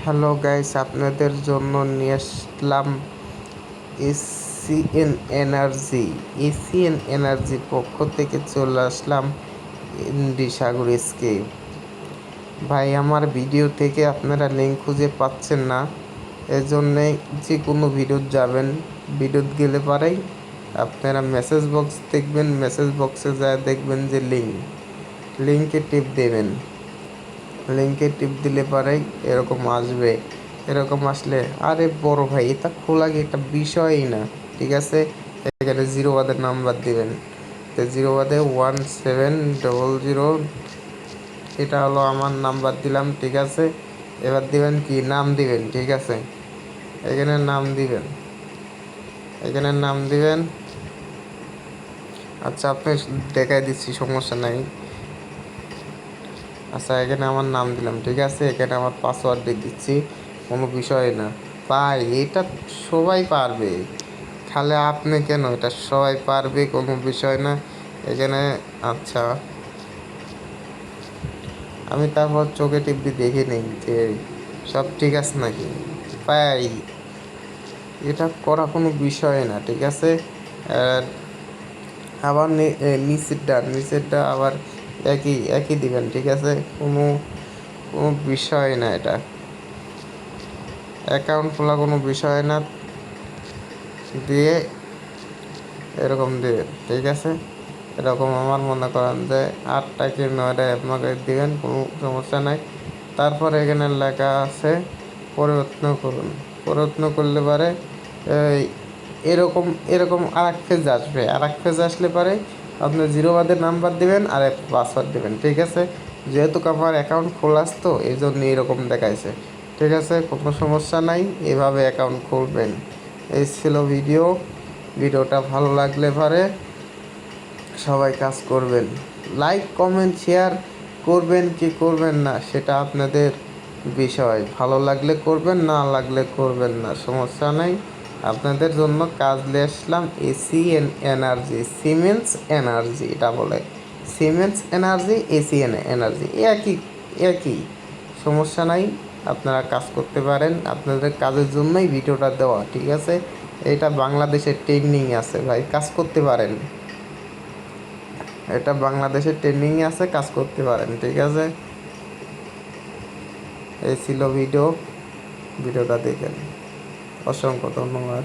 Hello guys, আপনাদের জন্য নিয়ে আসলাম এসিএন এনার্জি। এসিএন এনার্জির পক্ষ থেকে চলে আসলাম এমডি সাগর এসকে। ভাই, আমার ভিডিও থেকে আপনারা লিঙ্ক খুঁজে পাচ্ছেন না, এজন্যে যে কোনো ভিডিও যাবেন, ভিডিও গেলে পারেই আপনারা মেসেজ বক্স দেখবেন, মেসেজ বক্সে যায় দেখবেন যে লিঙ্কে টিপ দেবেন। লিঙ্কে টিপ দিলে পরেই এরকম আসবে। এরকম আসলে আরে বড় ভাই, এটা খোলা কি একটা বিষয়ই না, ঠিক আছে। এখানে জিরো বাদের নাম্বার দিবেন, তো জিরো বাদে 1700, এটা হলো আমার নাম্বার দিলাম, ঠিক আছে। এবার দিবেন কি নাম দিবেন, ঠিক আছে। এখানে নাম দিবেন, এখানে নাম দিবেন। আচ্ছা, আপনি দেখাই দিচ্ছি, সমস্যা নাই। আচ্ছা, এখানে আমার নাম দিলাম, ঠিক আছে। এখানে আমার পাসওয়ার্ড দিয়ে দিচ্ছি, কোনো বিষয় না ভাই, এটা সবাই পারবে। খালি আপনি কেন, এটা সবাই পারবে, কোনো বিষয় না এখানে। আচ্ছা, আমি তারপর চোখে টিপি দেখে নিই যে সব ঠিক আছে নাকি। ভাই, এটা করা কোনো বিষয় না, ঠিক আছে। আর আবার নিচেরটা আবার একই একই দিবেন, ঠিক আছে। কোনো কোনো বিষয় না, এটা অ্যাকাউন্ট খোলা কোনো বিষয় না। দিয়ে এরকম দিবেন, ঠিক আছে। এরকম আমার মনে করেন যে 8টা কি 9টা আপনাকে দিবেন, কোনো সমস্যা নাই। তারপরে এখানে লেখা আছে পরিবর্তন করুন। পরিবর্তন করলে পারে এরকম এরকম আর এক পেজ আসবে। আর এক পেজ আসলে পরে আপনি জিরো বাদের নাম্বার দিবেন আর এক পাসওয়ার্ড দেবেন, ঠিক আছে। যেহেতু আমার অ্যাকাউন্ট খোলা তো এই জন্য এরকম দেখাইছে, ঠিক আছে। কোনো সমস্যা নাই, এভাবে অ্যাকাউন্ট খুলবেন। এই ছিল ভিডিওটা ভালো লাগলে পরে সবাই কাজ করবেন। লাইক কমেন্ট শেয়ার করবেন কি করবেন না সেটা আপনাদের বিষয়। ভালো লাগলে করবেন, না লাগলে করবেন না, সমস্যা নেই। আপনাদের জন্য কাজ নিয়ে আসলাম এসিএন এনার্জি, সিমেন্স এনার্জি, এটা বলে সিমেন্স এনার্জি, এসিএন এনার্জি একই একই, সমস্যা নাই। আপনারা কাজ করতে পারেন, আপনাদের কাজের জন্যই ভিডিওটা দেওয়া, ঠিক আছে। এটা বাংলাদেশের ট্রেন্ডিং আছে ভাই, কাজ করতে পারেন। এটা বাংলাদেশের ট্রেন্ডিংয়ে আছে, কাজ করতে পারেন, ঠিক আছে। এই ছিল ভিডিওটা দেখেন। অসংখ্য ধন্যবাদ।